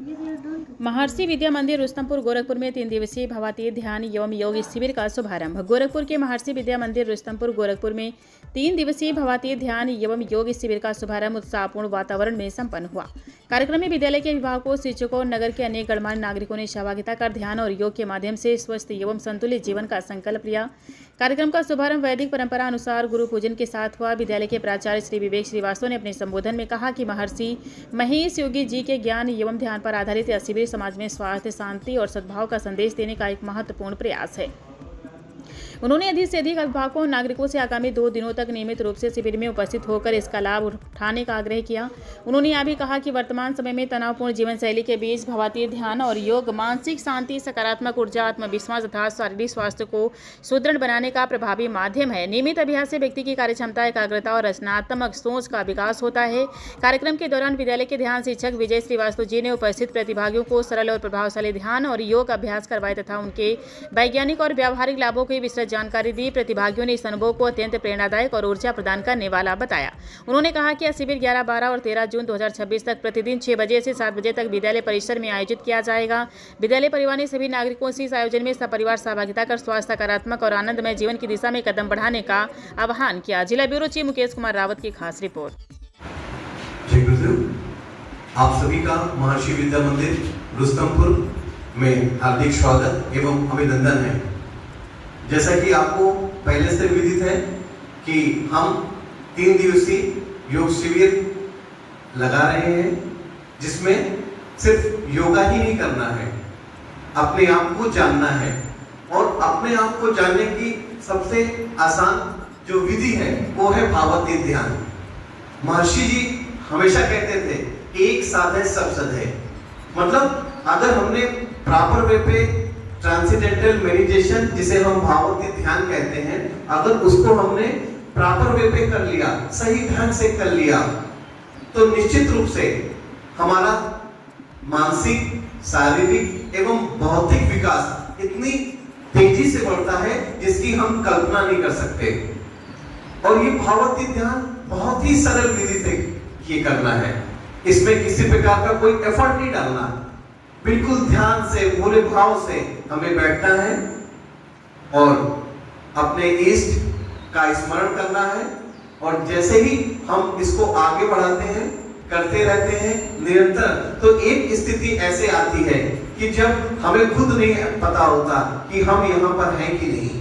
महर्षि विद्या मंदिर रुस्तमपुर गोरखपुर में 3 दिवसीय भावातीत ध्यान एवं योग शिविर का शुभारंभ। गोरखपुर के महर्षि विद्या मंदिर रुस्तमपुर गोरखपुर में 3 दिवसीय भावातीत ध्यान एवं योग शिविर का शुभारंभ उत्साहपूर्ण वातावरण में संपन्न हुआ। कार्यक्रम में विद्यालय के अभिभावकों, शिक्षकों और नगर के अनेक गणमान्य नागरिकों ने सहभागिता कर ध्यान और योग के माध्यम से स्वस्थ एवं संतुलित जीवन का संकल्प लिया। कार्यक्रम का शुभारंभ वैदिक परंपरा अनुसार गुरु पूजन के साथ हुआ। विद्यालय के प्राचार्य श्री विवेक श्रीवास्तव ने अपने संबोधन में कहा कि महर्षि महेश योगी जी के ज्ञान एवं ध्यान पर आधारित यह शिविर समाज में स्वास्थ्य, शांति और सद्भाव का संदेश देने का एक महत्वपूर्ण प्रयास है। उन्होंने अधिक से अधिक अभिभावकों और नागरिकों से आगामी 2 दिनों तक नियमित रूप से शिविर में उपस्थित होकर इसका लाभ उठाने का आग्रह किया। उन्होंने यह भी कहा कि वर्तमान समय में तनावपूर्ण जीवन शैली के बीच भावातीत ध्यान और योग मानसिक शांति, सकारात्मक ऊर्जा, आत्मविश्वास तथा शारीरिक स्वास्थ्य को सुदृढ़ बनाने का प्रभावी माध्यम है। नियमित अभ्यास से व्यक्ति की कार्यक्षमता, एकाग्रता और रचनात्मक सोच का विकास होता है। कार्यक्रम के दौरान विद्यालय के ध्यान शिक्षक विजय श्रीवास्तव जी ने उपस्थित प्रतिभागियों को सरल और प्रभावशाली ध्यान और योग अभ्यास करवाए तथा उनके वैज्ञानिक और व्यावहारिक लाभों की विस्तृत जानकारी दी। प्रतिभागियों ने इस अनुभव को अत्यंत प्रेरणादायक और ऊर्जा प्रदान करने वाला बताया। उन्होंने कहा कि यह शिविर 11, 12 और 13 जून 2026 तक प्रतिदिन 6 बजे से 7 बजे तक विद्यालय परिसर में आयोजित किया जाएगा। विद्यालय परिवार ने सभी नागरिकों से इस आयोजन में सपरिवार सहभागिता कर स्वास्थ्य, सकारात्मक और आनंदमय जीवन की दिशा में कदम बढ़ाने का आह्वान किया। जिला ब्यूरो चीफ मुकेश कुमार रावत की खास रिपोर्ट। आप सभी का महर्षि विद्या मंदिर रुस्तमपुर में हार्दिक स्वागत एवं अभिनंदन है। जैसा कि आपको पहले से विदित है कि हम 3 दिवसीय योग शिविर लगा रहे हैं, जिसमें सिर्फ योगा ही नहीं करना है, अपने आप को जानना है। और अपने आप को जानने की सबसे आसान जो विधि है वो है भावातीत ध्यान। महर्षि जी हमेशा कहते थे, एक साधे सब सधे। मतलब अगर हमने प्रॉपर वे पे ट्रांसेंडेंटल मेडिटेशन, जिसे हम भावातीत ध्यान कहते हैं, अगर उसको हमने प्रॉपर वे पे कर लिया, सही ढंग से कर लिया, तो निश्चित रूप से हमारा मानसिक, शारीरिक एवं भौतिक विकास इतनी तेजी से बढ़ता है जिसकी हम कल्पना नहीं कर सकते। और ये भावातीत ध्यान बहुत ही सरल विधि से ये करना है। इसमें किसी प्रकार का कोई एफर्ट नहीं डालना, बिल्कुल ध्यान से, पूरे भाव से हमें बैठना है और अपने इष्ट का स्मरण करना है। और जैसे ही हम इसको आगे बढ़ाते हैं, करते रहते हैं निरंतर, तो एक स्थिति ऐसे आती है कि जब हमें खुद नहीं पता होता कि हम यहाँ पर हैं कि नहीं।